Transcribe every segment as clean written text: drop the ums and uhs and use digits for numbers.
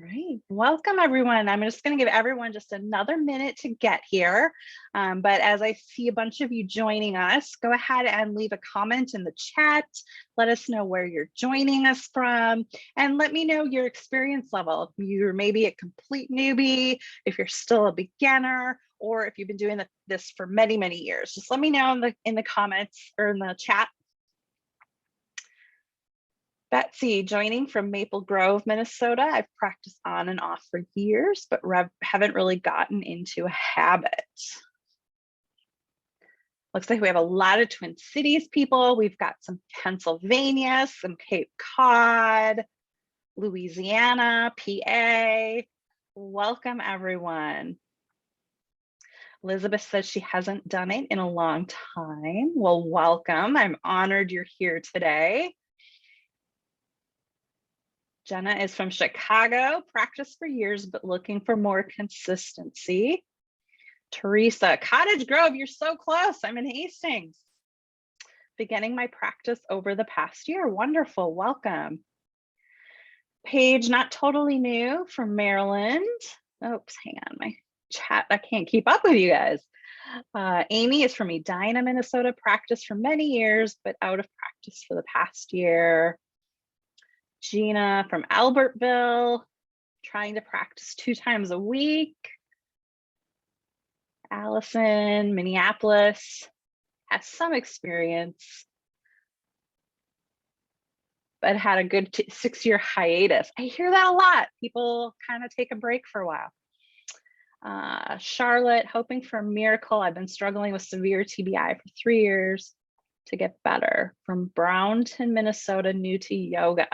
right, welcome everyone. I'm just going to give everyone just another minute to get here. But as I see a bunch of you joining us, go ahead and leave a comment in the chat. Let us know where you're joining us from and let me know your experience level. If you're maybe a complete newbie, if you're still a beginner, or if you've been doing this for many, many years. Just let me know in the comments or in the chat. Betsy joining from Maple Grove, Minnesota. I've practiced on and off for years, but haven't really gotten into a habit. Looks like we have a lot of Twin Cities people. We've got some Pennsylvania, some Cape Cod, Louisiana, PA. Welcome everyone. Elizabeth says she hasn't done it in a long time. Well, welcome. I'm honored you're here today. Jenna is from Chicago, practiced for years, but looking for more consistency. Teresa, Cottage Grove, you're so close. I'm in Hastings. Beginning my practice over the past year. Wonderful, welcome. Paige, not totally new, from Maryland. Oops, hang on, my chat, I can't keep up with you guys. Amy is from Edina, Minnesota, practiced for many years, but out of practice for the past year. Gina from Albertville, trying to practice 2 times a week. Allison, Minneapolis, has some experience, but had a good 6-year hiatus. I hear that a lot. People kind of take a break for a while. Charlotte, hoping for a miracle. I've been struggling with severe TBI for 3 years to get better. From Brownton, Minnesota, new to yoga.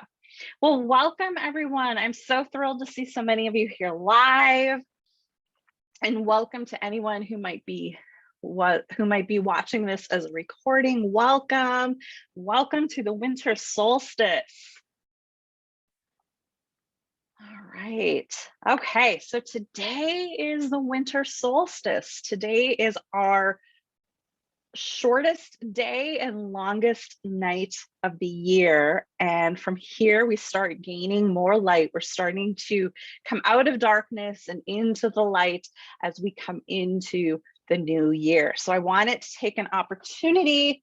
Well, welcome everyone. I'm so thrilled to see so many of you here live, and welcome to anyone who might be watching this as a recording. Welcome to the winter solstice. All right. Okay, so today is the winter solstice. Today is our shortest day and longest night of the year. And from here, we start gaining more light. We're starting to come out of darkness and into the light as we come into the new year. So I wanted to take an opportunity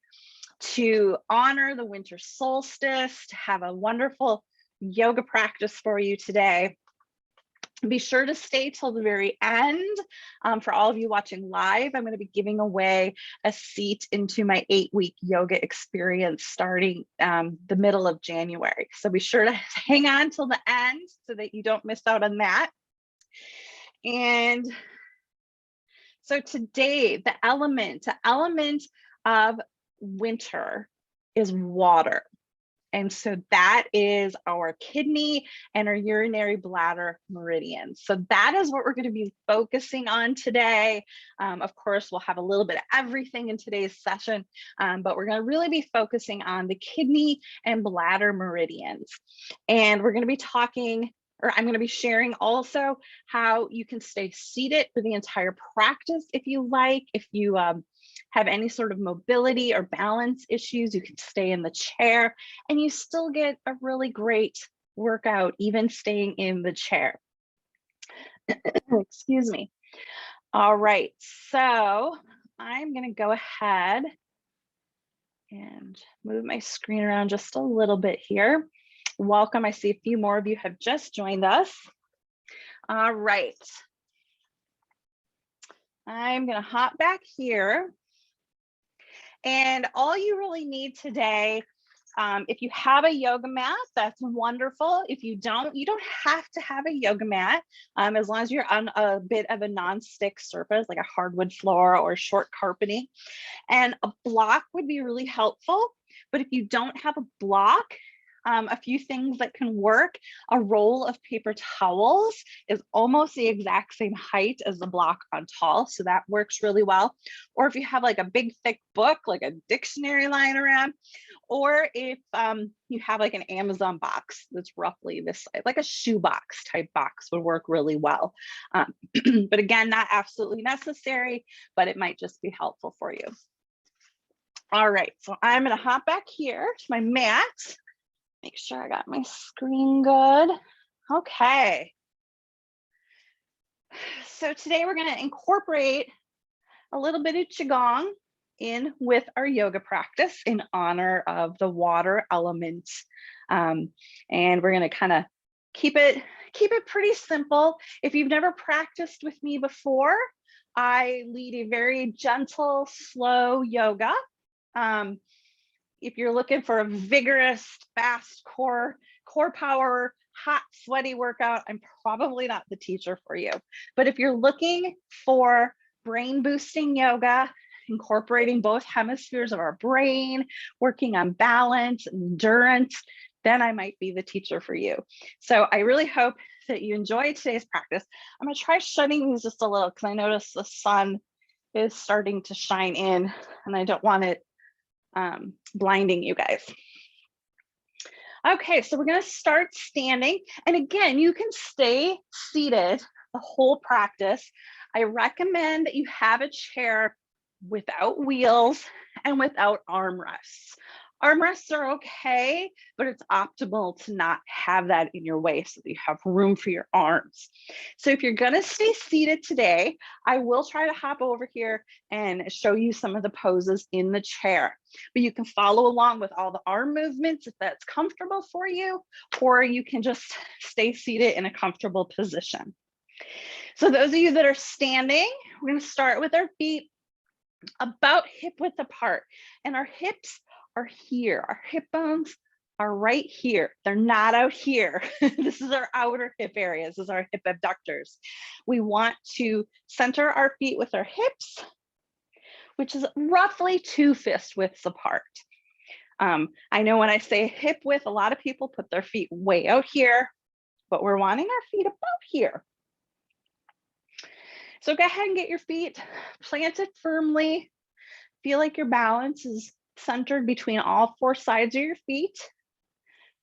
to honor the winter solstice, to have a wonderful yoga practice for you today. Be sure to stay till the very end. For all of you watching live, I'm going to be giving away a seat into my 8-week yoga experience starting the middle of January. So be sure to hang on till the end so that you don't miss out on that. And so today, the element of winter is water. And so that is our kidney and our urinary bladder meridians. So that is what we're going to be focusing on today. Of course, we'll have a little bit of everything in today's session, but we're going to really be focusing on the kidney and bladder meridians. And we're going to be talking, or I'm going to be sharing also how you can stay seated for the entire practice if you like. If you have any sort of mobility or balance issues, you can stay in the chair and you still get a really great workout, even staying in the chair. Excuse me. All right, so I'm going to go ahead and move my screen around just a little bit here. Welcome. I see a few more of you have just joined us. All right. I'm going to hop back here. And all you really need today, if you have a yoga mat, that's wonderful. If you don't have to have a yoga mat, as long as you're on a bit of a non-stick surface, like a hardwood floor or short carpeting. And a block would be really helpful. But if you don't have a block, a few things that can work. A roll of paper towels is almost the exact same height as the block on tall, so that works really well. Or if you have like a big thick book, like a dictionary lying around, or if you have like an Amazon box that's roughly this size, like a shoebox type box would work really well. But again, not absolutely necessary, but it might just be helpful for you. All right, so I'm going to hop back here to my mat. Make sure I got my screen good. Okay. So today we're going to incorporate a little bit of Qigong in with our yoga practice in honor of the water element. And we're going to kind of keep it pretty simple. If you've never practiced with me before, I lead a very gentle, slow yoga. If you're looking for a vigorous, fast core power, hot, sweaty workout, I'm probably not the teacher for you. But if you're looking for brain boosting yoga, incorporating both hemispheres of our brain, working on balance, endurance, then I might be the teacher for you. So I really hope that you enjoy today's practice. I'm going to try shutting these just a little because I notice the sun is starting to shine in and I don't want it blinding you guys. Okay, so we're going to start standing. And again, you can stay seated the whole practice. I recommend that you have a chair without wheels and without armrests. Armrests are okay, but it's optimal to not have that in your way so that you have room for your arms. So if you're going to stay seated today, I will try to hop over here and show you some of the poses in the chair. But you can follow along with all the arm movements if that's comfortable for you, or you can just stay seated in a comfortable position. So those of you that are standing, we're going to start with our feet about hip width apart, and our hips are here. Our hip bones are right here. They're not out here. This is our outer hip area. This is our hip abductors. We want to center our feet with our hips, which is roughly 2 fist widths apart. I know when I say hip width, a lot of people put their feet way out here, but we're wanting our feet about here. So go ahead and get your feet planted firmly. Feel like your balance is centered between all 4 sides of your feet.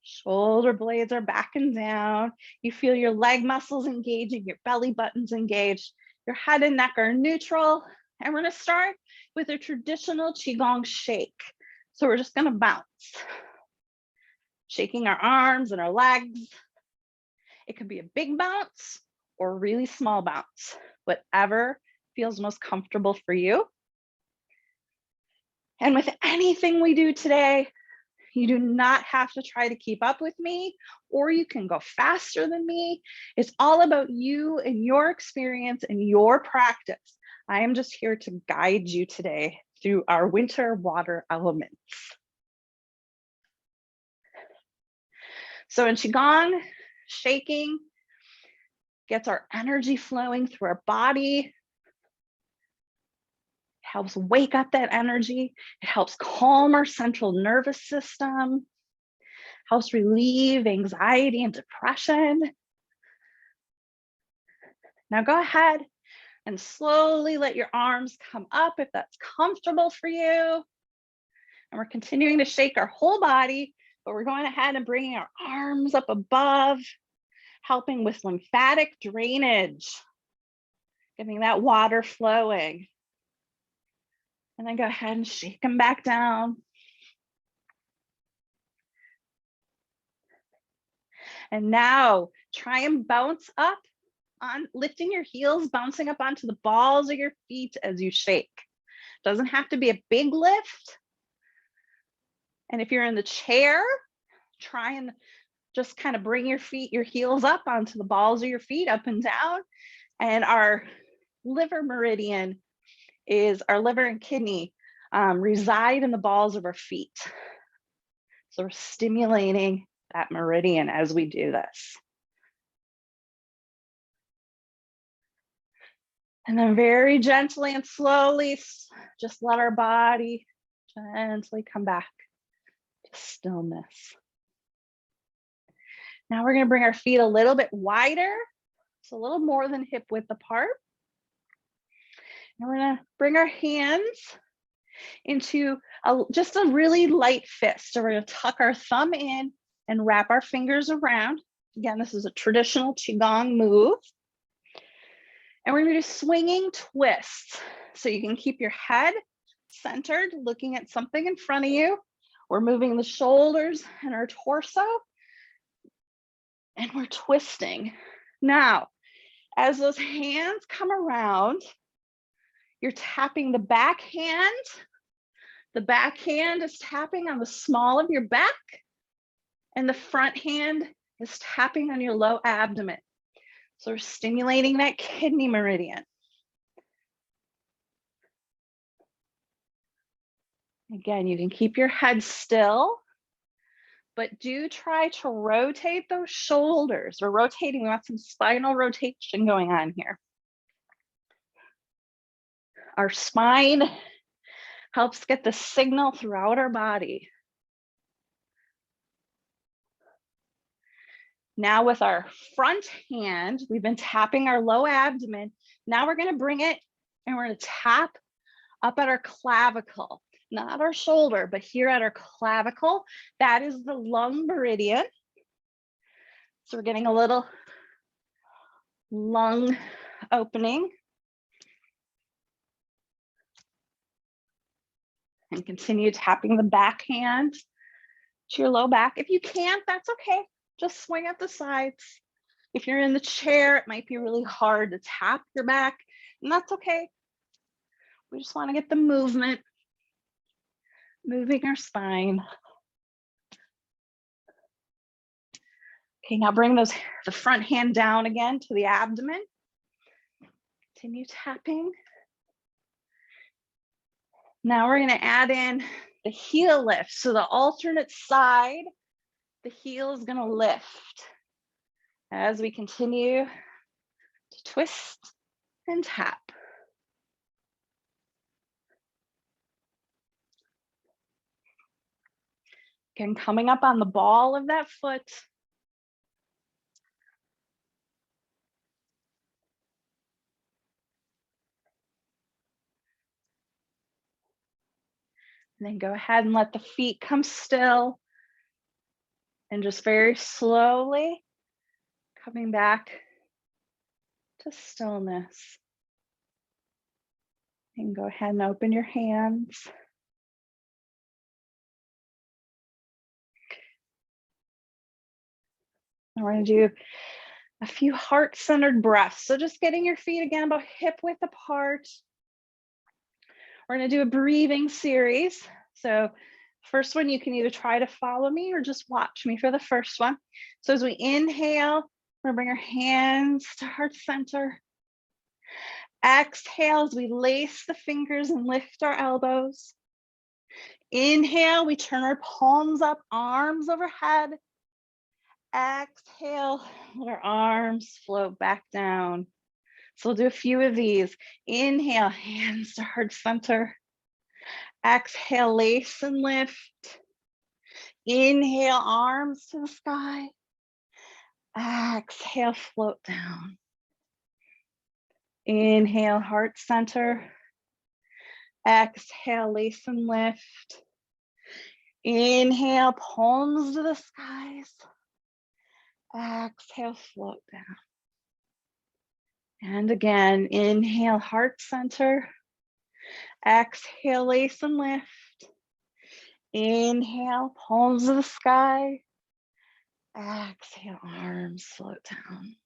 Shoulder blades are back and down. You feel your leg muscles engaging, your belly button's engaged. Your head and neck are neutral. And we're going to start with a traditional Qigong Shake. So we're just going to bounce, shaking our arms and our legs. It could be a big bounce or a really small bounce, whatever feels most comfortable for you. And with anything we do today, you do not have to try to keep up with me, or you can go faster than me. It's all about you and your experience and your practice. I am just here to guide you today through our winter water elements. So in Qigong, shaking gets our energy flowing through our body. Helps wake up that energy. It helps calm our central nervous system, helps relieve anxiety and depression. Now go ahead and slowly let your arms come up if that's comfortable for you. And we're continuing to shake our whole body, but we're going ahead and bringing our arms up above, helping with lymphatic drainage, getting that water flowing. And then go ahead and shake them back down. And now try and bounce up on lifting your heels, bouncing up onto the balls of your feet as you shake. Doesn't have to be a big lift. And if you're in the chair, try and just kind of bring your heels up onto the balls of your feet, up and down. And our liver meridian is our liver and kidney reside in the balls of our feet. So we're stimulating that meridian as we do this. And then very gently and slowly, just let our body gently come back to stillness. Now we're going to bring our feet a little bit wider, so a little more than hip width apart. And we're going to bring our hands into just a really light fist. So we're going to tuck our thumb in and wrap our fingers around. Again, this is a traditional Qigong move. And we're going to do swinging twists. So you can keep your head centered, looking at something in front of you. We're moving the shoulders and our torso. And we're twisting. Now, As those hands come around, you're tapping the back hand. The back hand is tapping on the small of your back, and the front hand is tapping on your low abdomen. So we're stimulating that kidney meridian. Again, you can keep your head still, but do try to rotate those shoulders. We're rotating, we want some spinal rotation going on here. Our spine helps get the signal throughout our body. Now with our front hand, we've been tapping our low abdomen. Now we're gonna bring it and we're gonna tap up at our clavicle, not our shoulder, but here at our clavicle. That is the lung meridian. So we're getting a little lung opening. And continue tapping the back hand to your low back. If you can't, that's okay. Just swing at the sides. If you're in the chair, it might be really hard to tap your back, and that's okay. We just want to get the movement, moving our spine. Okay, now bring the front hand down again to the abdomen. Continue tapping. Now we're going to add in the heel lift. So the alternate side, the heel is going to lift as we continue to twist and tap. Again, coming up on the ball of that foot. And then go ahead and let the feet come still. And just very slowly coming back to stillness. And go ahead and open your hands. And we're going to do a few heart-centered breaths. So just getting your feet again about hip width apart. We're going to do a breathing series. So first one, you can either try to follow me or just watch me for the first one. So as we inhale, we're going to bring our hands to heart center. Exhale as we lace the fingers and lift our elbows. Inhale, we turn our palms up, arms overhead. Exhale, let our arms float back down. So we'll do a few of these. Inhale, hands to heart center. Exhale, lace and lift. Inhale, arms to the sky. Exhale, float down. Inhale, heart center. Exhale, lace and lift. Inhale, palms to the skies. Exhale, float down. And again, inhale, heart center. Exhale, lace and lift. Inhale, palms to the sky. Exhale, arms float down.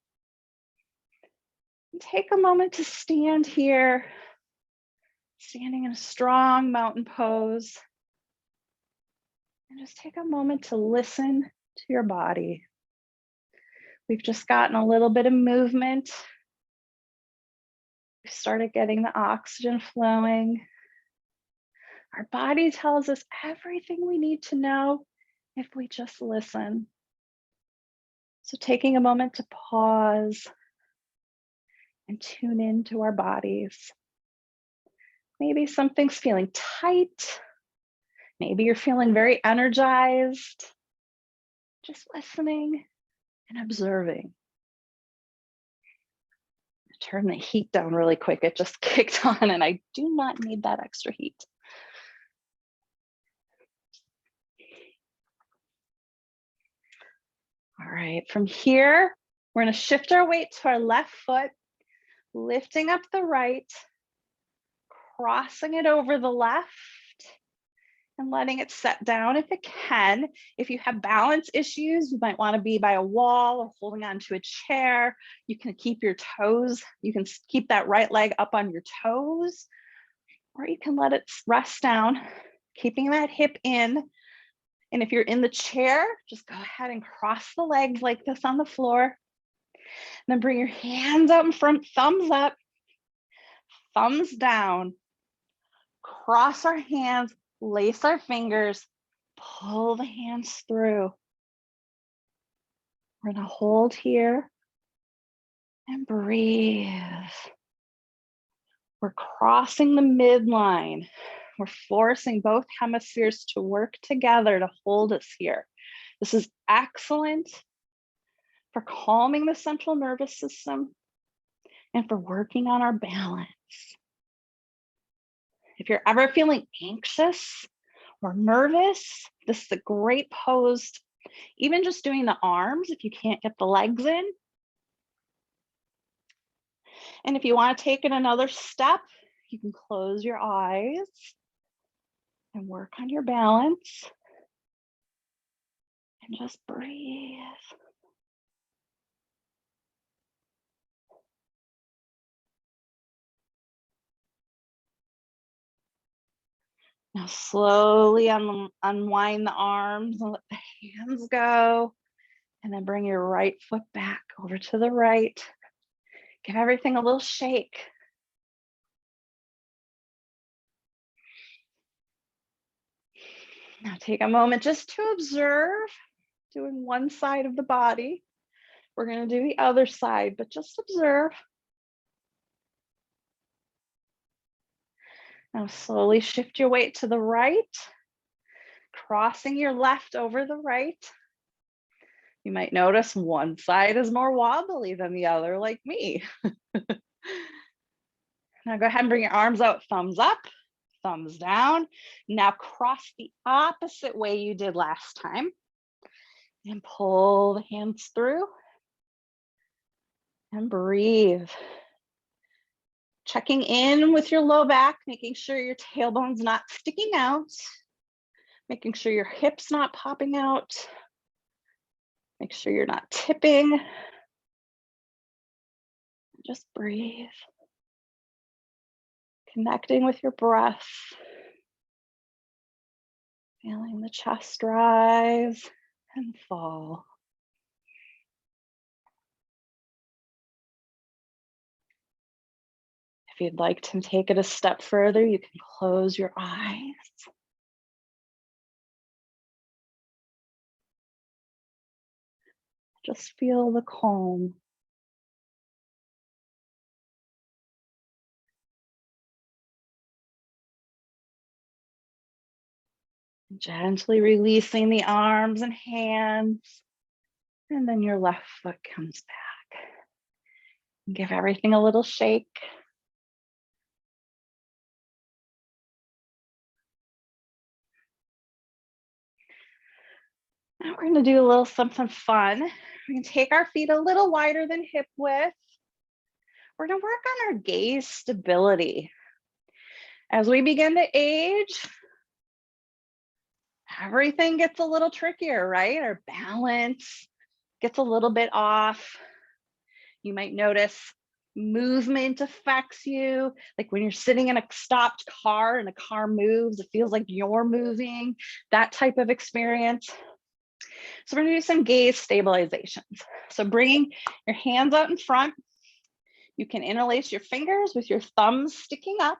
And take a moment to stand here, standing in a strong mountain pose. And just take a moment to listen to your body. We've just gotten a little bit of movement. We started getting the oxygen flowing. Our body tells us everything we need to know if we just listen. So taking a moment to pause and tune into our bodies. Maybe something's feeling tight. Maybe you're feeling very energized. Just listening and observing. Turn the heat down really quick. It just kicked on and I do not need that extra heat. All right, from here, we're going to shift our weight to our left foot, lifting up the right, crossing it over the left, and letting it set down if it can. If you have balance issues, you might want to be by a wall or holding onto a chair. You can keep your toes, you can keep that right leg up on your toes, or you can let it rest down, keeping that hip in. And if you're in the chair, just go ahead and cross the legs like this on the floor. And then bring your hands out in front, thumbs up, thumbs down. Cross our hands, lace our fingers, pull the hands through. We're gonna hold here and breathe. We're crossing the midline. We're forcing both hemispheres to work together to hold us here. This is excellent for calming the central nervous system and for working on our balance. If you're ever feeling anxious or nervous, this is a great pose. Even just doing the arms, if you can't get the legs in. And if you want to take it another step, you can close your eyes and work on your balance and just breathe. Now slowly unwind the arms and let the hands go. And then bring your right foot back over to the right. Give everything a little shake. Now take a moment just to observe, doing one side of the body. We're going to do the other side, but just observe. Now slowly shift your weight to the right, crossing your left over the right. You might notice one side is more wobbly than the other, like me. Now go ahead and bring your arms out, thumbs up, thumbs down. Now cross the opposite way you did last time. And pull the hands through. And breathe. Checking in with your low back, making sure your tailbone's not sticking out. Making sure your hips not popping out. Make sure you're not tipping. Just breathe. Connecting with your breath. Feeling the chest rise and fall. If you'd like to take it a step further, you can close your eyes. Just feel the calm. Gently releasing the arms and hands. And then your left foot comes back. Give everything a little shake. Now we're going to do a little something fun. We're going to take our feet a little wider than hip width. We're going to work on our gaze stability. As we begin to age, everything gets a little trickier, right? Our balance gets a little bit off. You might notice movement affects you. Like when you're sitting in a stopped car and a car moves, it feels like you're moving, that type of experience. So we're gonna do some gaze stabilizations. So bringing your hands out in front, you can interlace your fingers with your thumbs sticking up.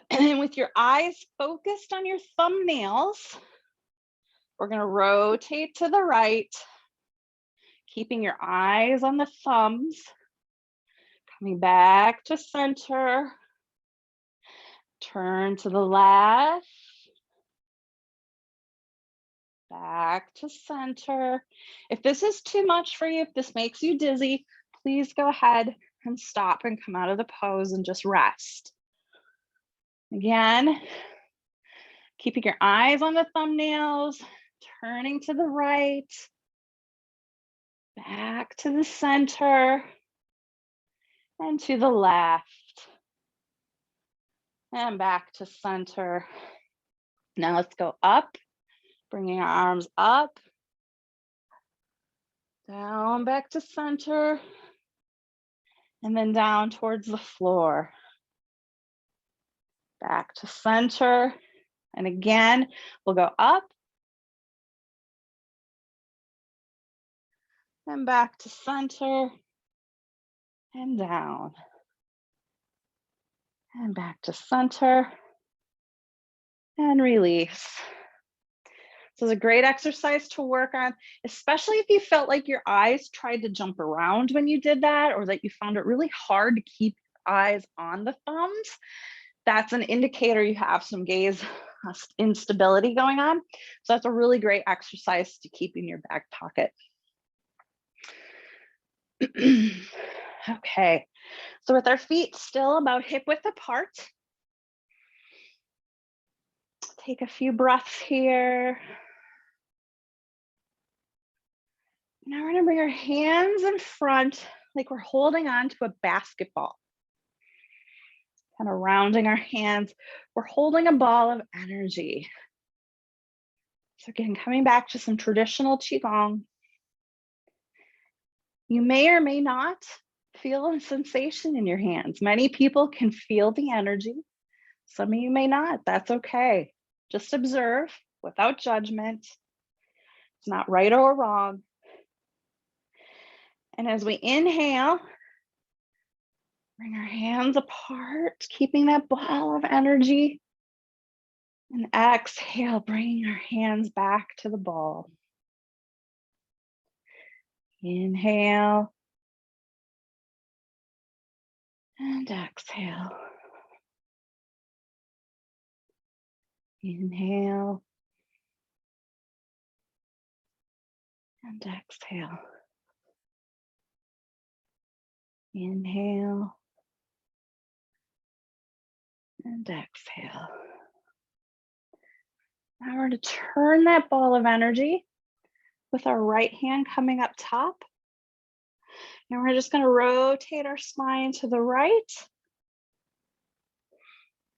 And then with your eyes focused on your thumbnails, we're gonna rotate to the right, keeping your eyes on the thumbs, coming back to center, turn to the left, back to center. If this is too much for you, if this makes you dizzy, please go ahead and stop and come out of the pose and just rest. Again, keeping your eyes on the thumbnails, turning to the right, back to the center, and to the left. and back to center. Now let's go up, bringing our arms up, down, back to center, and then down towards the floor. Back to center, and again, we'll go up, and back to center, and down, and back to center, and release. So it's a great exercise to work on, especially if you felt like your eyes tried to jump around when you did that, or that you found it really hard to keep your eyes on the thumbs. That's an indicator you have some gaze instability going on. So that's a really great exercise to keep in your back pocket. Okay, so with our feet still about hip width apart, take a few breaths here. Now we're gonna bring our hands in front like we're holding on to a basketball. Kind of rounding our hands. We're holding a ball of energy. So again, coming back to some traditional Qigong. You may or may not feel a sensation in your hands. Many people can feel the energy. Some of you may not. That's okay. Just observe without judgment. It's not right or wrong. And as we inhale, bring our hands apart, keeping that ball of energy. And exhale, bringing our hands back to the ball. Inhale. And exhale. Inhale. And exhale. Inhale. And exhale. Now we're going to turn that ball of energy with our right hand coming up top. And we're just going to rotate our spine to the right.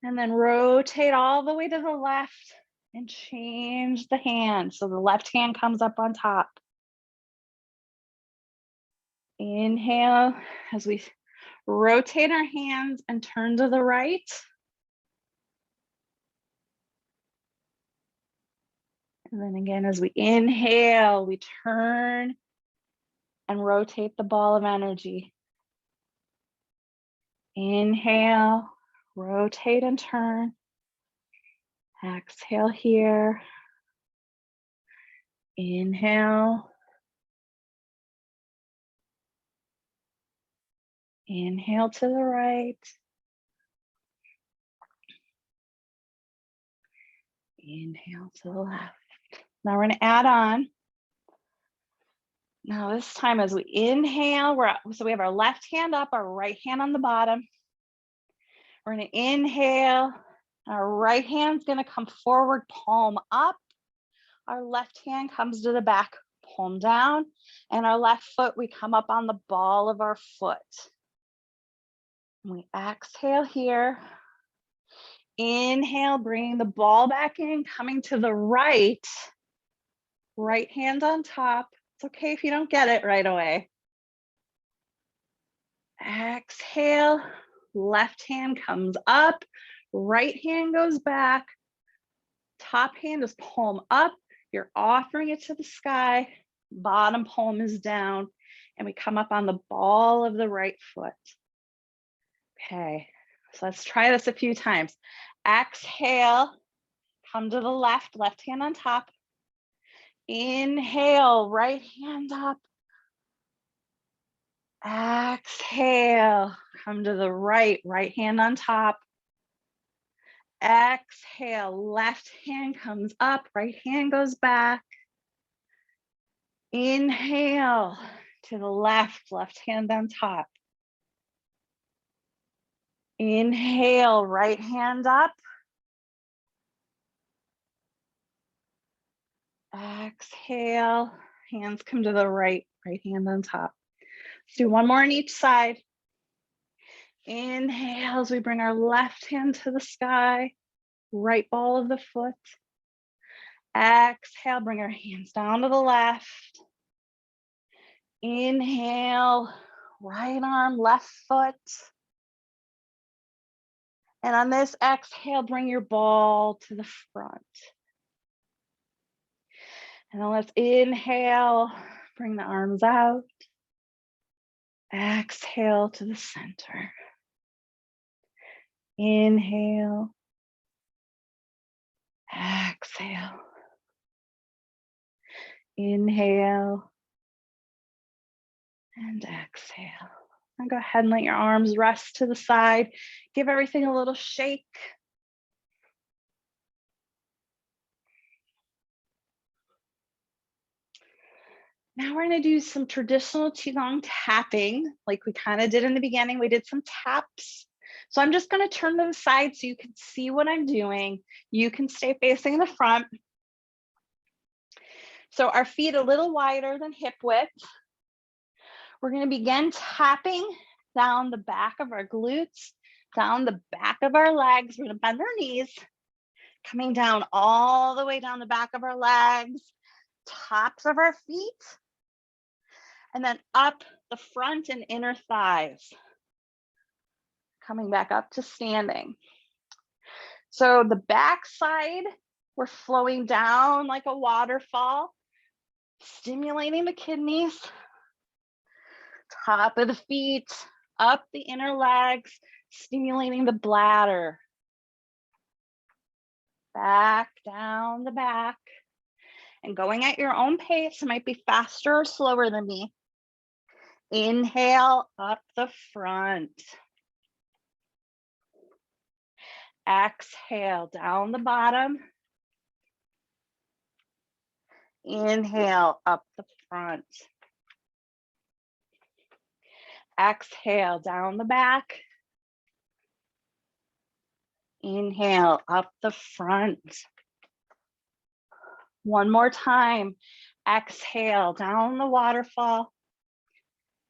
And then rotate all the way to the left and change the hand. So the left hand comes up on top. Inhale as we rotate our hands and turn to the right. And then again, as we inhale, we turn and rotate the ball of energy. Inhale, rotate and turn. Exhale here. Inhale. Inhale to the right. Inhale to the left. Now we're going to add on. Now this time as we inhale, so we have our left hand up, our right hand on the bottom. We're going to inhale. Our right hand's going to come forward, palm up. Our left hand comes to the back, palm down. And our left foot, we come up on the ball of our foot. And we exhale here. Inhale, bringing the ball back in, coming to the right. Right hand on top. It's okay if you don't get it right away. Exhale, left hand comes up, right hand goes back. Top hand is palm up. You're offering it to the sky. Bottom palm is down. And we come up on the ball of the right foot. Okay, so let's try this a few times. Exhale, come to the left, left hand on top. Inhale, right hand up. Exhale, come to the right, right hand on top. Exhale, left hand comes up, right hand goes back. Inhale to the left, left hand on top. Inhale, right hand up. Exhale, hands come to the right, right hand on top. Let's do one more on each side. Inhale as we bring our left hand to the sky, right ball of the foot. Exhale, bring our hands down to the left. Inhale, right arm, left foot. And on this exhale, bring your ball to the front. And then let's inhale, bring the arms out. Exhale to the center. Inhale. Exhale. Inhale. And exhale. And go ahead and let your arms rest to the side. Give everything a little shake. Now we're going to do some traditional Qigong tapping, like we kind of did in the beginning. We did some taps. So I'm just going to turn to the side so you can see what I'm doing. You can stay facing the front. So our feet a little wider than hip width. We're going to begin tapping down the back of our glutes, down the back of our legs. We're going to bend our knees, coming down all the way down the back of our legs, tops of our feet, and then up the front and inner thighs, coming back up to standing. So the back side, we're flowing down like a waterfall, stimulating the kidneys, top of the feet, up the inner legs, stimulating the bladder. Back down the back. And going at your own pace, it might be faster or slower than me. Inhale up the front. Exhale down the bottom. Inhale up the front. Exhale down the back. Inhale up the front. One more time. Exhale down the waterfall.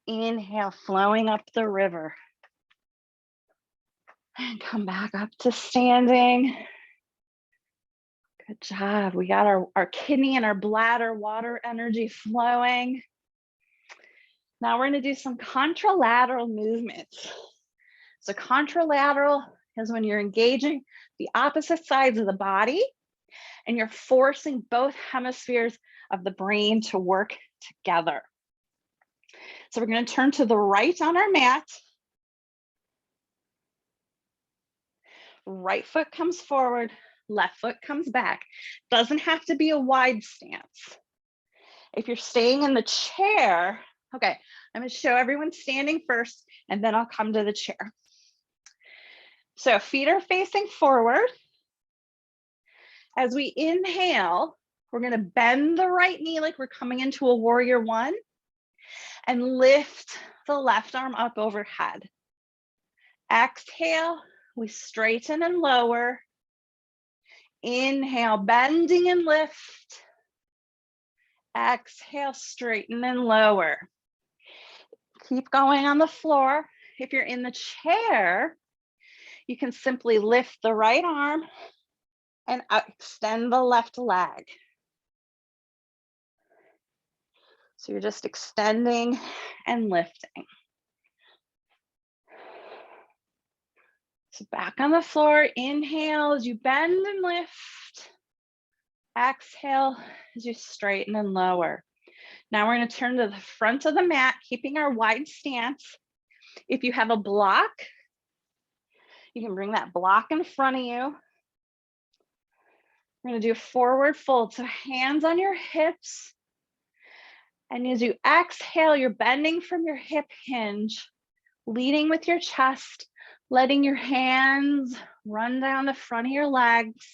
Inhale, flowing up the river. And come back up to standing. Good job. We got our kidney and our bladder water energy flowing. Now we're going to do some contralateral movements. So contralateral is when you're engaging the opposite sides of the body and you're forcing both hemispheres of the brain to work together. So we're going to turn to the right on our mat. Right foot comes forward, left foot comes back. Doesn't have to be a wide stance. If you're staying in the chair, okay, I'm going to show everyone standing first, and then I'll come to the chair. So feet are facing forward. As we inhale, we're going to bend the right knee like we're coming into a warrior one and lift the left arm up overhead. Exhale, we straighten and lower. Inhale, bending and lift. Exhale, straighten and lower. Keep going on the floor. If you're in the chair, you can simply lift the right arm and extend the left leg. So you're just extending and lifting. So back on the floor, inhale as you bend and lift. Exhale as you straighten and lower. Now we're going to turn to the front of the mat, keeping our wide stance. If you have a block, you can bring that block in front of you. We're going to do a forward fold. So hands on your hips. And as you exhale, you're bending from your hip hinge, leading with your chest, letting your hands run down the front of your legs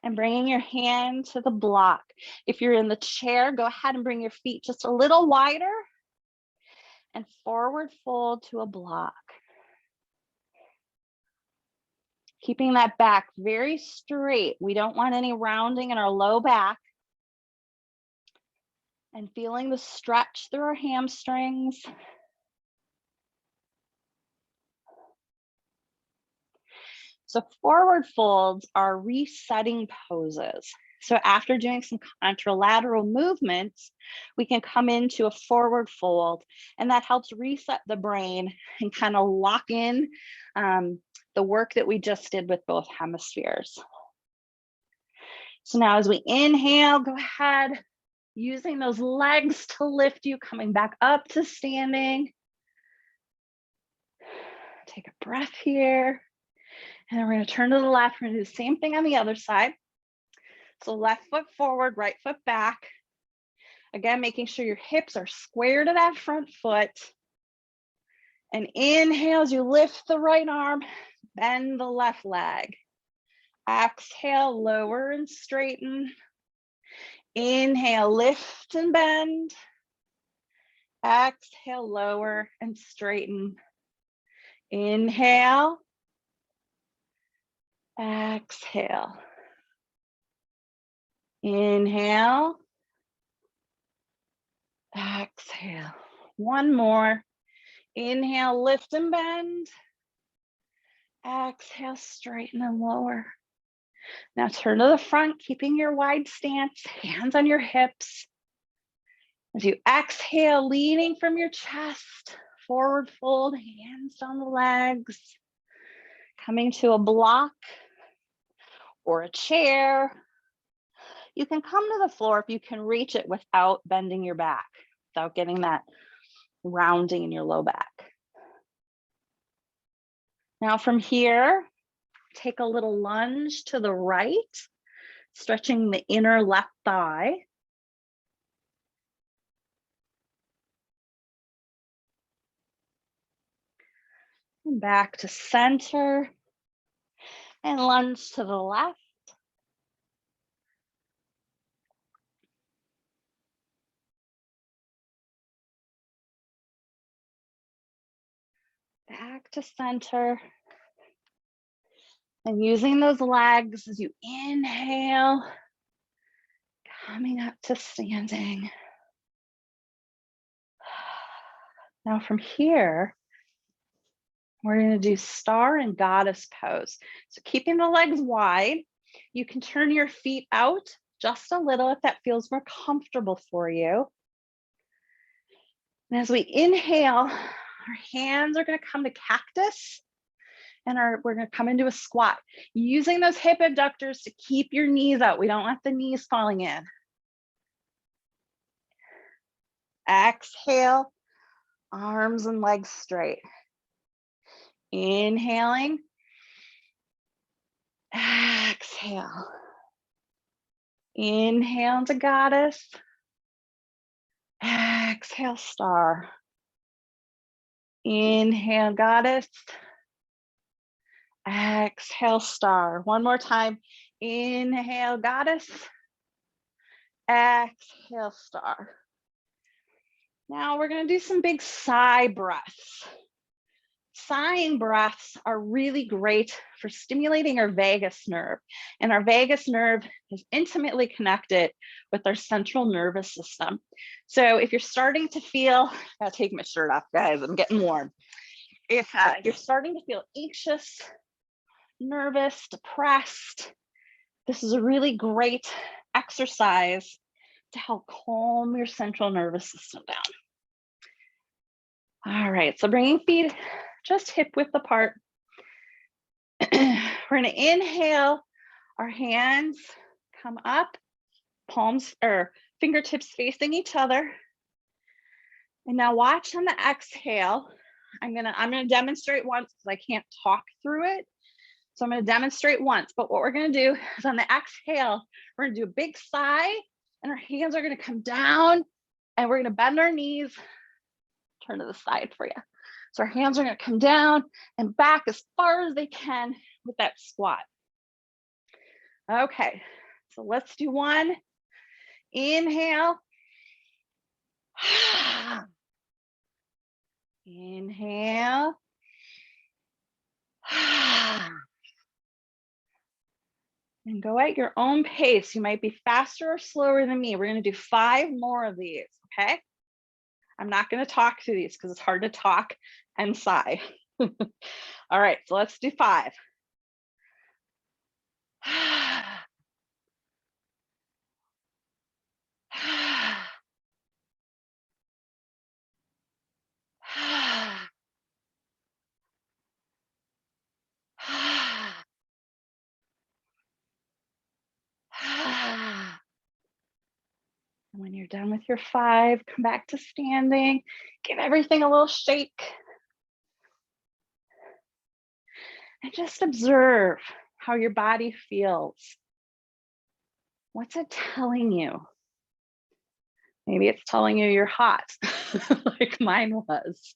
and bringing your hand to the block. If you're in the chair, go ahead and bring your feet just a little wider and forward fold to a block. Keeping that back very straight. We don't want any rounding in our low back. And feeling the stretch through our hamstrings. So forward folds are resetting poses. So after doing some contralateral movements, we can come into a forward fold, and that helps reset the brain and kind of lock in the work that we just did with both hemispheres. So now as we inhale, go ahead, using those legs to lift you, coming back up to standing. Take a breath here. And then we're going to turn to the left. We're going to do the same thing on the other side. So left foot forward, right foot back. Again, making sure your hips are square to that front foot. And inhale as you lift the right arm, bend the left leg. Exhale, lower and straighten. Inhale, lift and bend. Exhale, lower and straighten. Inhale. Exhale. Inhale. Exhale. One more. Inhale, lift and bend. Exhale, straighten and lower. Now turn to the front, keeping your wide stance, hands on your hips. As you exhale, leaning from your chest, forward fold, hands down the legs. Coming to a block or a chair. You can come to the floor if you can reach it without bending your back, without getting that rounding in your low back. Now from here, take a little lunge to the right, stretching the inner left thigh. And back to center and lunge to the left. Back to center. And using those legs as you inhale, coming up to standing. Now from here, we're going to do star and goddess pose. So keeping the legs wide, you can turn your feet out just a little if that feels more comfortable for you. And as we inhale, our hands are going to come to cactus, and we're going to come into a squat, using those hip abductors to keep your knees out. We don't want the knees falling in. Exhale, arms and legs straight. Inhaling. Exhale. Inhale to goddess. Exhale, star. Inhale, goddess. Exhale, star. One more time. Inhale, goddess. Exhale, star. Now we're going to do some big sigh breaths. Sighing breaths are really great for stimulating our vagus nerve. And our vagus nerve is intimately connected with our central nervous system. So if you're starting to feel, I'll take my shirt off, guys, I'm getting warm. If you're starting to feel anxious, nervous, depressed, this is a really great exercise to help calm your central nervous system down. All right, so bringing feet just hip width apart. We're going to inhale, our hands come up, palms or fingertips facing each other. And now watch on the exhale. I'm gonna demonstrate once because I can't talk through it. So I'm going to demonstrate once, but what we're going to do is on the exhale, we're going to do a big sigh, and our hands are going to come down, and we're going to bend our knees, turn to the side for you. So our hands are going to come down and back as far as they can with that squat. Okay, so let's do one. Inhale. Inhale. And go at your own pace. You might be faster or slower than me. We're going to do 5 more of these, okay? I'm not going to talk through these because it's hard to talk and sigh. All right, so let's do 5. And when you're done with your 5, come back to standing. Give everything a little shake. And just observe how your body feels. What's it telling you? Maybe it's telling you you're hot, like mine was.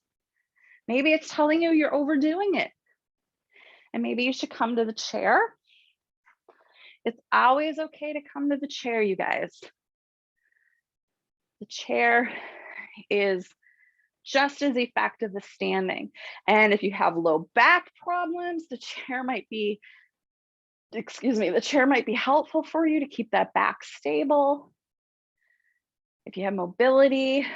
Maybe it's telling you you're overdoing it. And maybe you should come to the chair. It's always okay to come to the chair, you guys. The chair is just as effective as standing. And if you have low back problems, the chair might be, the chair might be helpful for you to keep that back stable. If you have mobility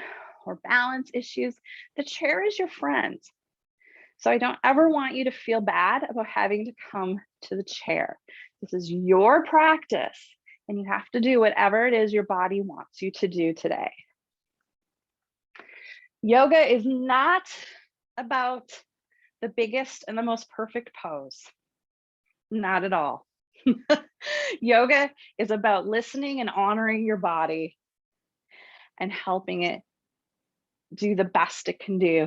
or balance issues, the chair is your friend. So I don't ever want you to feel bad about having to come to the chair. This is your practice, and you have to do whatever it is your body wants you to do today. Yoga is not about the biggest and the most perfect pose. Not at all. Yoga is about listening and honoring your body and helping it do the best it can do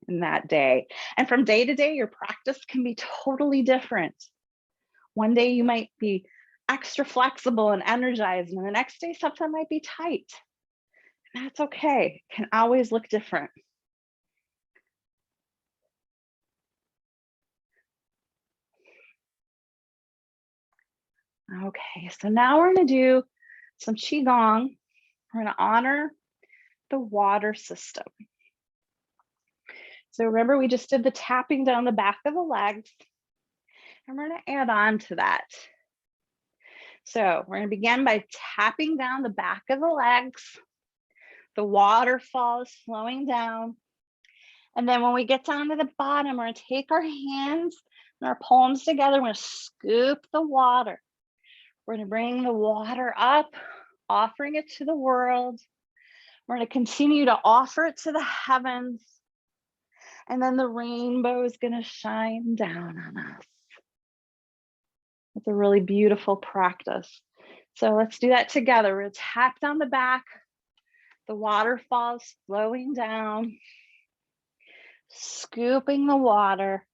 in that day. And from day to day, your practice can be totally different. One day you might be extra flexible and energized, and the next day something might be tight. And that's okay. It can always look different. Okay, so now we're going to do some Qigong. We're going to honor the water system. So remember, we just did the tapping down the back of the legs, and we're going to add on to that. So we're going to begin by tapping down the back of the legs. The waterfall is flowing down. And then when we get down to the bottom, we're going to take our hands and our palms together. We're going to scoop the water. We're going to bring the water up, offering it to the world. We're going to continue to offer it to the heavens. And then the rainbow is going to shine down on us. It's a really beautiful practice. So let's do that together. We're going to tap down the back. The waterfall is flowing down. Scooping the water.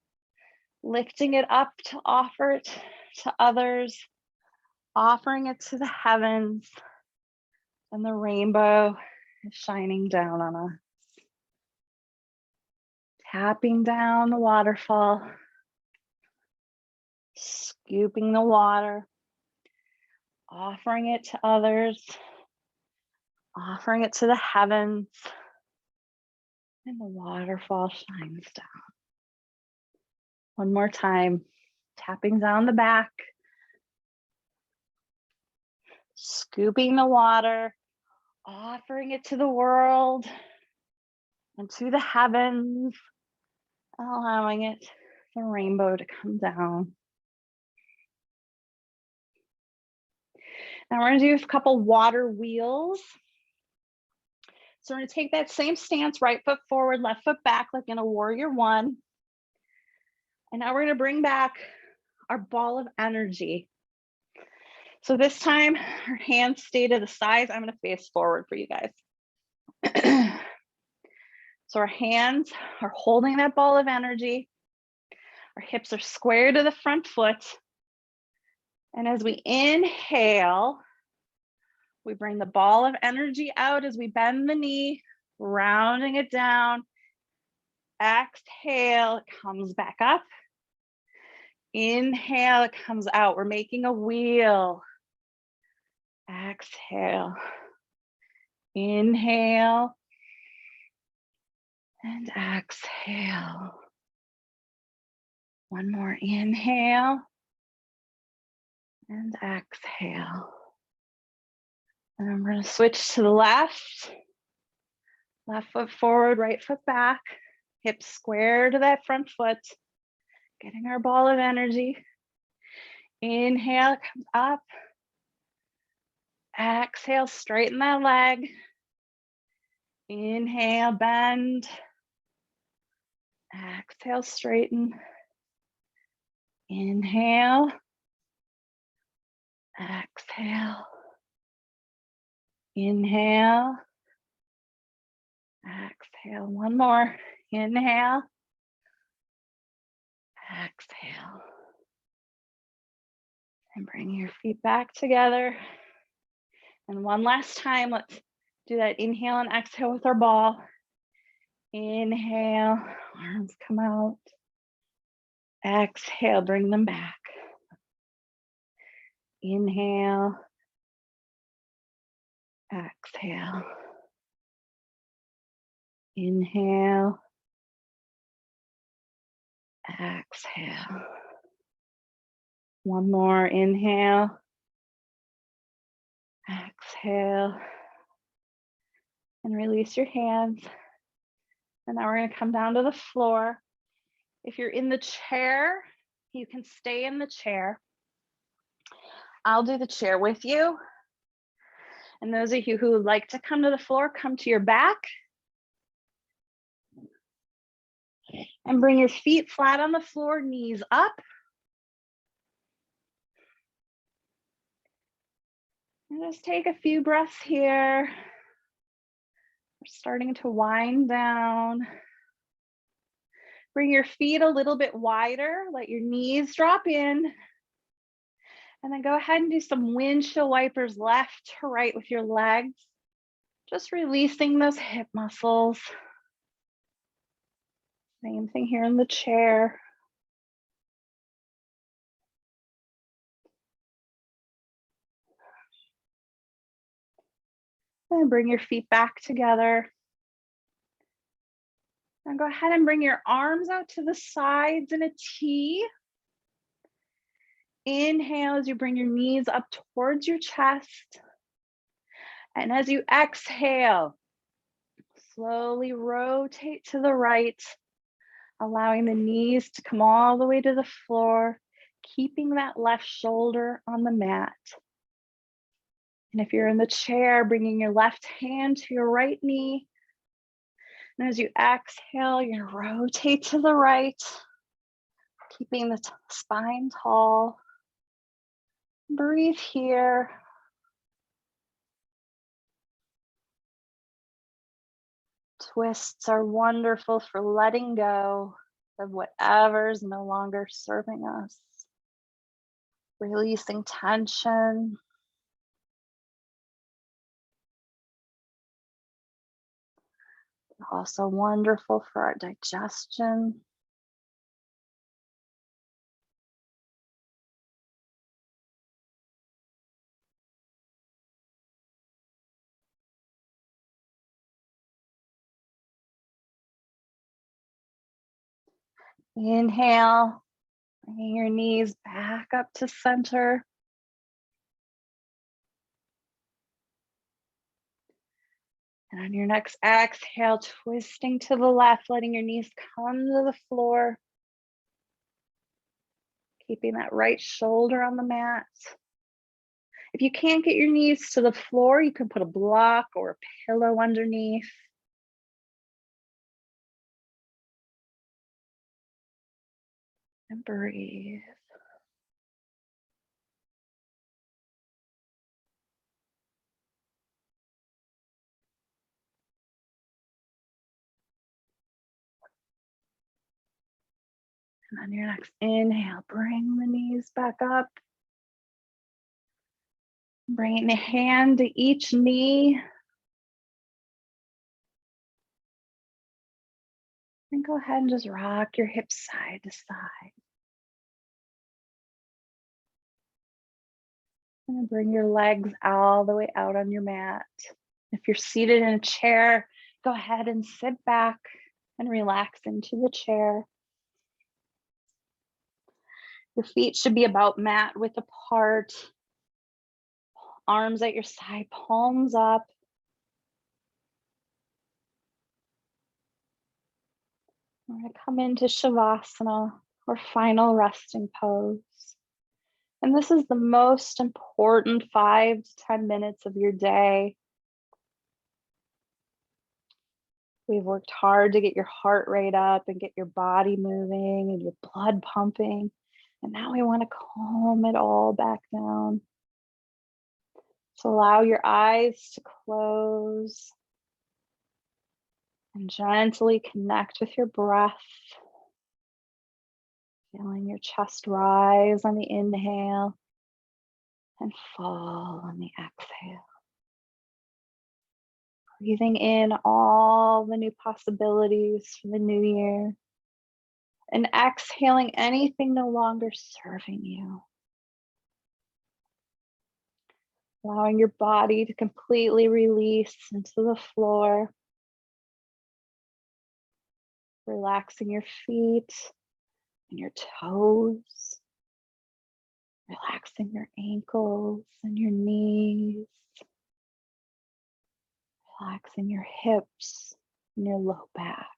Lifting it up to offer it to others. Offering it to the heavens. And the rainbow is shining down on us. Tapping down the waterfall, scooping the water, offering it to others, offering it to the heavens, and the waterfall shines down. One more time, tapping down the back, scooping the water, offering it to the world and to the heavens, allowing it, the rainbow, to come down. Now we're going to do a couple water wheels. So we're going to take that same stance, right foot forward, left foot back, like in a warrior one. And now we're going to bring back our ball of energy. So this time our hands stay to the sides. I'm going to face forward for you guys. So our hands are holding that ball of energy. Our hips are square to the front foot. And as we inhale, we bring the ball of energy out as we bend the knee, rounding it down. Exhale, it comes back up. Inhale, it comes out. We're making a wheel. Exhale. Inhale. And exhale. One more inhale. And exhale. And I'm going to switch to the left. Left foot forward, right foot back. Hips square to that front foot. Getting our ball of energy. Inhale, comes up. Exhale, straighten that leg. Inhale, bend. Exhale, straighten. Inhale. Exhale. Inhale. Exhale. One more. Inhale. Exhale. And bring your feet back together. And one last time, let's do that inhale and exhale with our ball. Inhale, arms come out. Exhale, bring them back. Inhale. Exhale. Inhale. Exhale. One more. Inhale. Exhale. And release your hands. And now we're going to come down to the floor. If you're in the chair, you can stay in the chair. I'll do the chair with you. And those of you who would like to come to the floor, come to your back. And bring your feet flat on the floor, knees up. And just take a few breaths here. We're starting to wind down. Bring your feet a little bit wider. Let your knees drop in. And then go ahead and do some windshield wipers left to right with your legs. Just releasing those hip muscles. Same thing here in the chair. And bring your feet back together. And go ahead and bring your arms out to the sides in a T. Inhale as you bring your knees up towards your chest. And as you exhale, slowly rotate to the right, allowing the knees to come all the way to the floor, keeping that left shoulder on the mat. And if you're in the chair, bringing your left hand to your right knee. And as you exhale, you rotate to the right, keeping the spine tall. Breathe here. Twists are wonderful for letting go of whatever's no longer serving us. Releasing tension. Also wonderful for our digestion. Inhale, bringing your knees back up to center. And on your next exhale, twisting to the left, letting your knees come to the floor. Keeping that right shoulder on the mat. If you can't get your knees to the floor, you can put a block or a pillow underneath. And breathe. And on your next inhale, bring the knees back up. Bringing the hand to each knee. And go ahead and just rock your hips side to side. And bring your legs all the way out on your mat. If you're seated in a chair, go ahead and sit back and relax into the chair. Your feet should be about mat width apart. Arms at your side, palms up. We're going to come into Shavasana, or final resting pose. And this is the most important 5 to 10 minutes of your day. We've worked hard to get your heart rate up and get your body moving and your blood pumping. And now we want to calm it all back down. So allow your eyes to close and gently connect with your breath. Feeling your chest rise on the inhale and fall on the exhale. Breathing in all the new possibilities for the new year and exhaling anything no longer serving you. Allowing your body to completely release into the floor. Relaxing your feet and your toes. Relaxing your ankles and your knees. Relaxing your hips and your low back.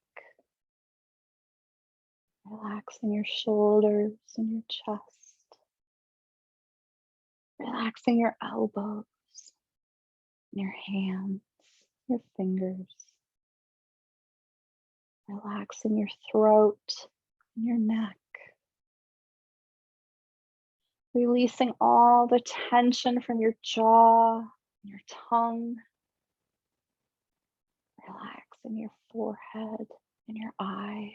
Relaxing your shoulders and your chest. Relaxing your elbows and your hands, your fingers. Relaxing your throat and your neck. Releasing all the tension from your jaw and your tongue. Relaxing your forehead and your eyes.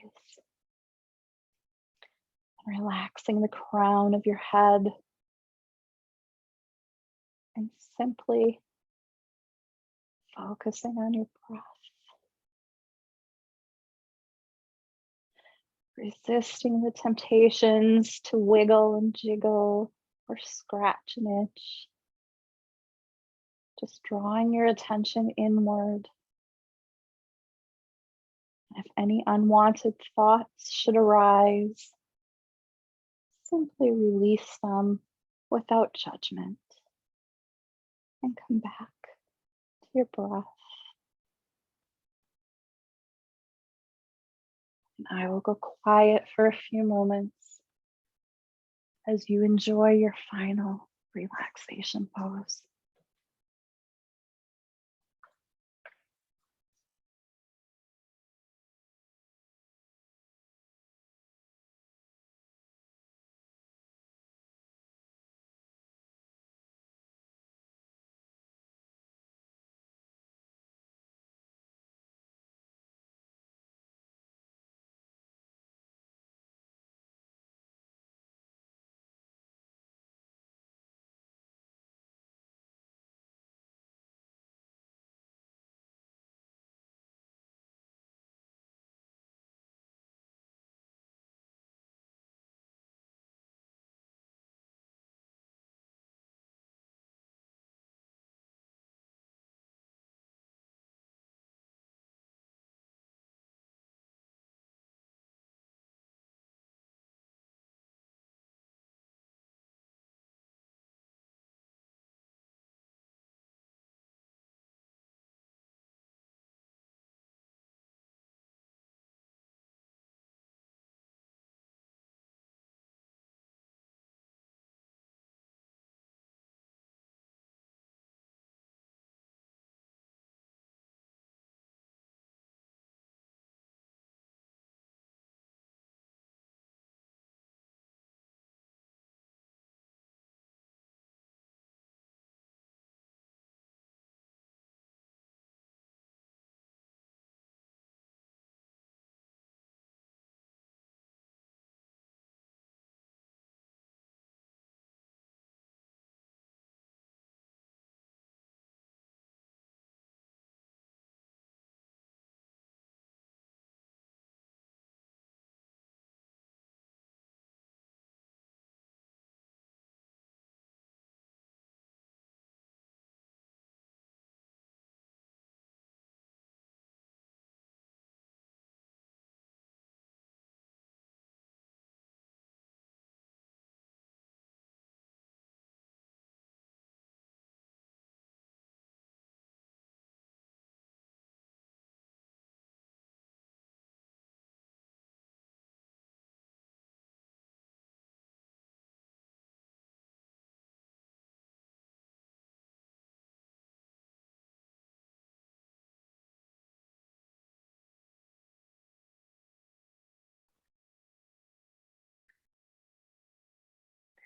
Relaxing the crown of your head. And simply focusing on your breath. Resisting the temptations to wiggle and jiggle or scratch and itch. Just drawing your attention inward. If any unwanted thoughts should arise, simply release them without judgment and come back to your breath. And I will go quiet for a few moments as you enjoy your final relaxation pose.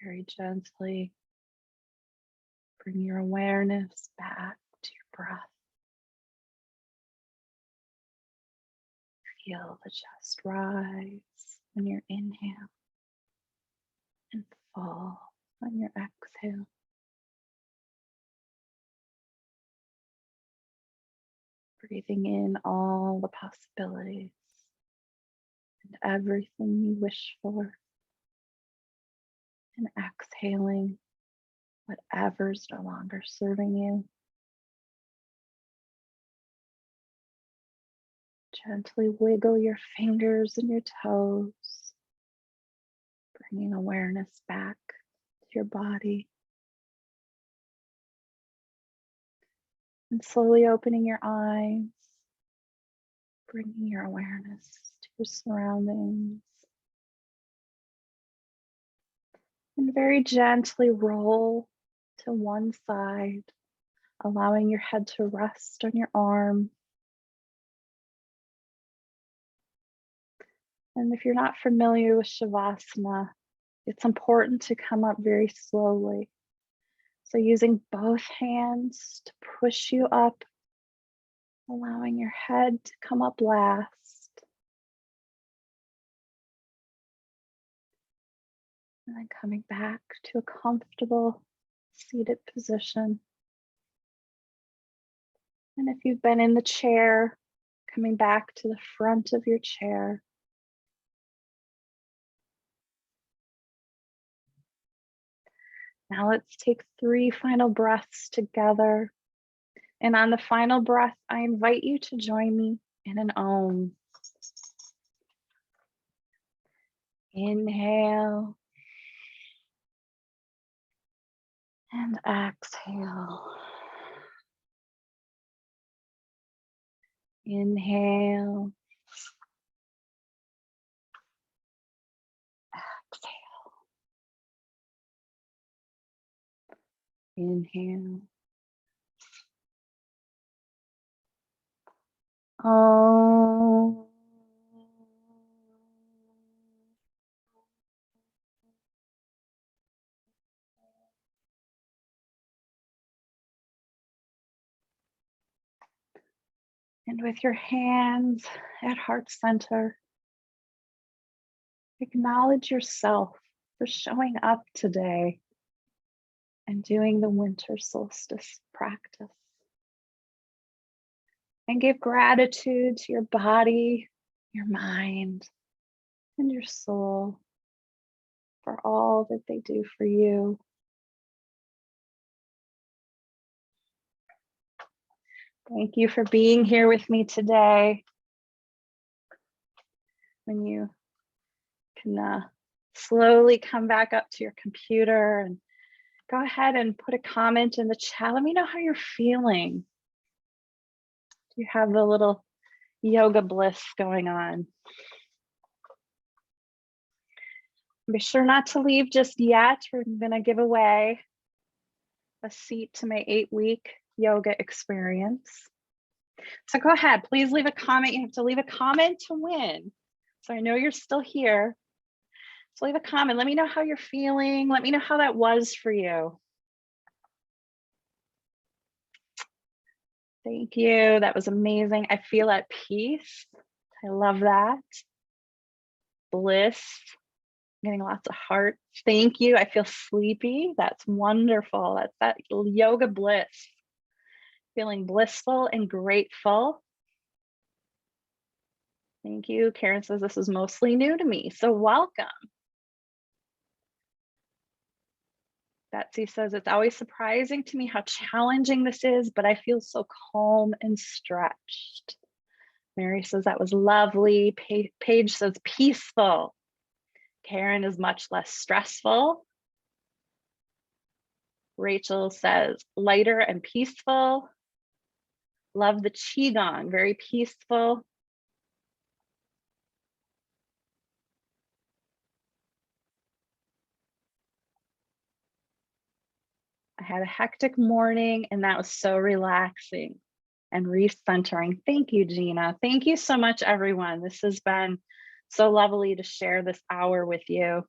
Very gently bring your awareness back to your breath. Feel the chest rise on your inhale and fall on your exhale. Breathing in all the possibilities and everything you wish for, and exhaling whatever's no longer serving you. Gently wiggle your fingers and your toes, bringing awareness back to your body. And slowly opening your eyes, bringing your awareness to your surroundings. And very gently roll to one side, allowing your head to rest on your arm. And if you're not familiar with Shavasana, it's important to come up very slowly. So using both hands to push you up, allowing your head to come up last. And then coming back to a comfortable seated position. And if you've been in the chair, coming back to the front of your chair. Now let's take 3 final breaths together. And on the final breath, I invite you to join me in an Om. Inhale. And exhale. Inhale. Exhale. Inhale. Om. And with your hands at heart center, acknowledge yourself for showing up today and doing the winter solstice practice. And give gratitude to your body, your mind, and your soul for all that they do for you. Thank you for being here with me today. When you can slowly come back up to your computer and go ahead and put a comment in the chat. Let me know how you're feeling. Do you have the little yoga bliss going on? Be sure not to leave just yet. We're gonna give away a seat to my 8-week yoga experience. So go ahead, please leave a comment. You have to leave a comment to win. So I know you're still here. So leave a comment. Let me know how you're feeling. Let me know how that was for you. Thank you. That was amazing. I feel at peace. I love that. Bliss. Getting lots of hearts. Thank you. I feel sleepy. That's wonderful. That's that yoga bliss. Feeling blissful and grateful. Thank you. Karen says this is mostly new to me, so welcome. Betsy says it's always surprising to me how challenging this is, but I feel so calm and stretched. Mary says that was lovely. Paige says peaceful. Karen is much less stressful. Rachel says lighter and peaceful. Love the Qigong, very peaceful. I had a hectic morning and that was so relaxing and recentering. Thank you, Gina. Thank you so much, everyone. This has been so lovely to share this hour with you.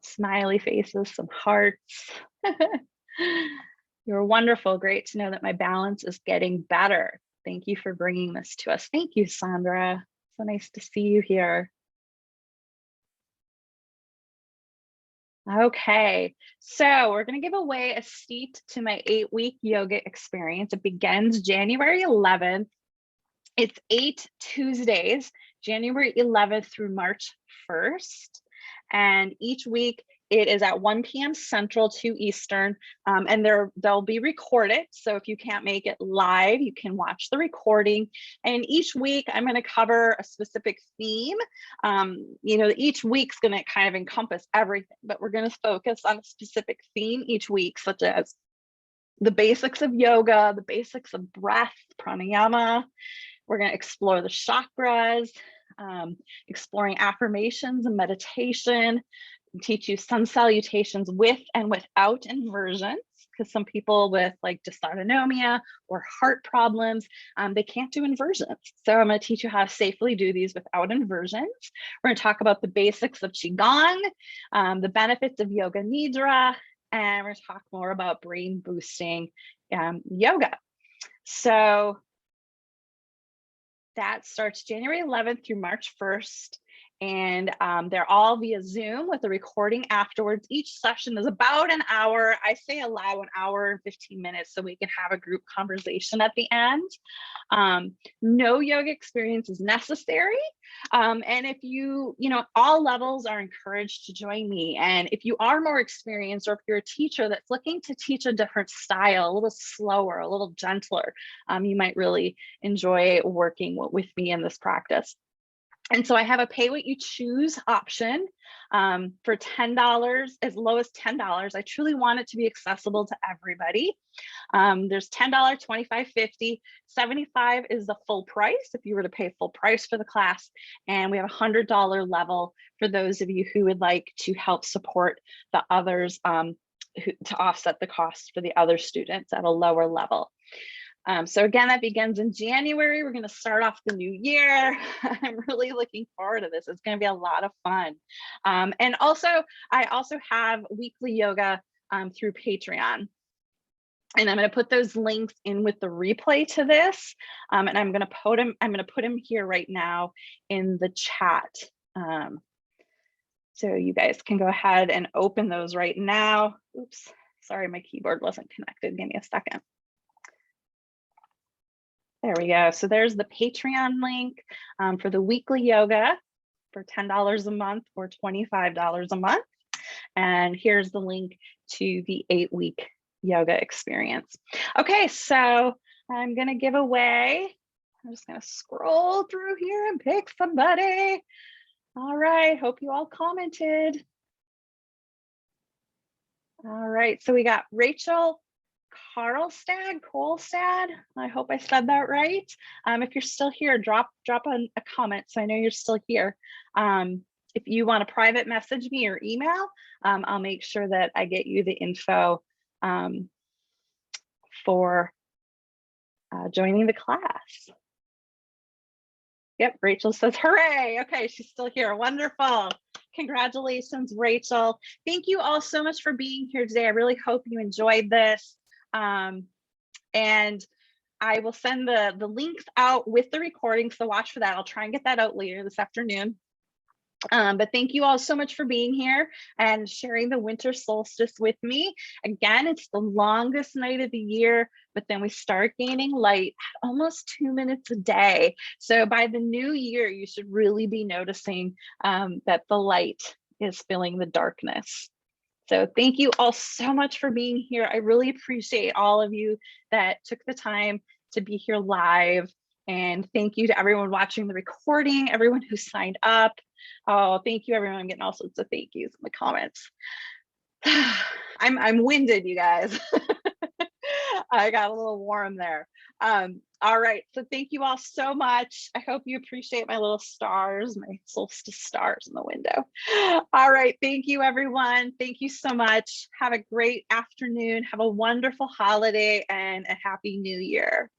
Smiley faces, some hearts. You're wonderful. Great to know that my balance is getting better. Thank you for bringing this to us. Thank you, Sandra. So nice to see you here. Okay, so we're going to give away a seat to my 8-week yoga experience. It begins January 11th. It's 8 Tuesdays, January 11th through March 1st. And each week it is at 1 p.m. Central, 2 Eastern, and they'll be recorded. So if you can't make it live, you can watch the recording. And each week I'm going to cover a specific theme. Each week's going to kind of encompass everything, but we're going to focus on a specific theme each week, such as the basics of yoga, the basics of breath, pranayama. We're going to explore the chakras, exploring affirmations and meditation, teach you sun salutations with and without inversions, because some people with like dysautonomia or heart problems, they can't do inversions. So I'm going to teach you how to safely do these without inversions. We're going to talk about the basics of Qigong, the benefits of Yoga Nidra, and we're going to talk more about brain boosting yoga. So that starts January 11th through March 1st. And they're all via Zoom with a recording afterwards. Each session is about an hour. I say allow an hour and 15 minutes so we can have a group conversation at the end. No yoga experience is necessary. And if all levels are encouraged to join me. And if you are more experienced, or if you're a teacher that's looking to teach a different style, a little slower, a little gentler, you might really enjoy working with me in this practice. And so I have a pay what you choose option for $10, as low as $10. I truly want it to be accessible to everybody. There's $10, $25, $50, $75 is the full price if you were to pay full price for the class. And we have a $100 level for those of you who would like to help support the others to offset the cost for the other students at a lower level. So again, that begins in January. We're going to start off the new year. I'm really looking forward to this. It's going to be a lot of fun. And also, I also have weekly yoga through Patreon. And I'm going to put those links in with the replay to this. And I'm going to put them here right now in the chat. So you guys can go ahead and open those right now. Oops, sorry, my keyboard wasn't connected. Give me a second. There we go. So there's the Patreon link for the weekly yoga for $10 a month or $25 a month. And here's the link to the 8-week yoga experience. Okay, so I'm going to give away. I'm just going to scroll through here and pick somebody. All right, hope you all commented. All right, so we got Rachel Kolstad. I hope I said that right. If you're still here, drop a comment so I know you're still here. If you want to private message me or email, I'll make sure that I get you the info for joining the class. Yep, Rachel says, hooray. Okay, she's still here. Wonderful. Congratulations, Rachel. Thank you all so much for being here today. I really hope you enjoyed this. And I will send the links out with the recording, so watch for that. I'll try and get that out later this afternoon. But thank you all so much for being here and sharing the winter solstice with me. Again, it's the longest night of the year, but then we start gaining light at almost 2 minutes a day. So by the new year, you should really be noticing that the light is filling the darkness. So thank you all so much for being here. I really appreciate all of you that took the time to be here live. And thank you to everyone watching the recording, everyone who signed up. Oh, thank you, everyone. I'm getting all sorts of thank yous in the comments. I'm winded, you guys. I got a little warm there. All right, so thank you all so much. I hope you appreciate my little stars, my solstice stars in the window. All right, thank you, everyone. Thank you so much. Have a great afternoon. Have a wonderful holiday and a happy new year.